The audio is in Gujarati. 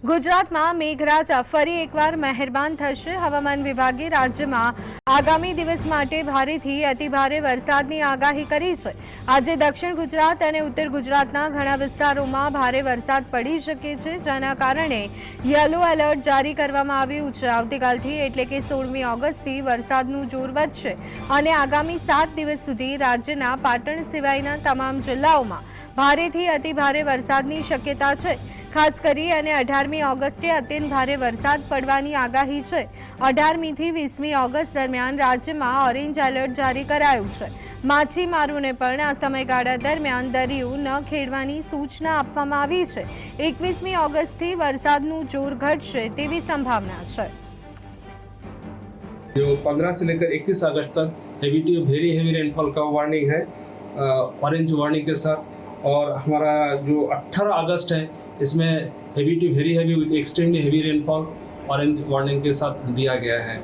ગુજરાતમાં મેઘરાજા ફરી એકવાર મહેરબાન થશે। હવામાન વિભાગે રાજ્યમાં આગામી દિવસ માટે ભારેથી અતિભારે વરસાદની આગાહી કરી છે। આજે દક્ષિણ ગુજરાત અને ઉત્તર ગુજરાતના ઘણા વિસ્તારોમાં ભારે વરસાદ પડી શકે છે, જેના કારણે યલો એલર્ટ જારી કરવામાં આવ્યું છે। આવતીકાલથી એટલે કે 16મી ઓગસ્ટથી વરસાદનું જોર વધશે અને આગામી 7 દિવસ સુધી રાજ્યના પાટણ સિવાયના તમામ જિલ્લાઓમાં ભારેથી અતિભારે વરસાદની શક્યતા છે। ખાસ કરી અને 18મી ઓગસ્ટે અત્યંત ભારે વરસાદ પડવાની આગાહી છે। 18મી થી 20મી ઓગસ્ટ દરમિયાન રાજ્યમાં ઓરેન્જ એલર્ટ જારી કરાયું છે। માછીમારોને પણ આ સમયગાળા દરમિયાન દરિયો ન ખેડવાની સૂચના આપવામાં આવી છે। 21મી ઓગસ્ટથી વરસાદનું જોર ઘટશે તેવી સંભાવના છે। जो 15 से लेकर 21 अगस्त तक heavy to very heavy rainfall का वार्निंग है, ऑरेंज वार्निंग के साथ। और हमारा जो 18 अगस्त है इसमें heavy to very heavy with extremely heavy rainfall orange warning के साथ दिया गया है।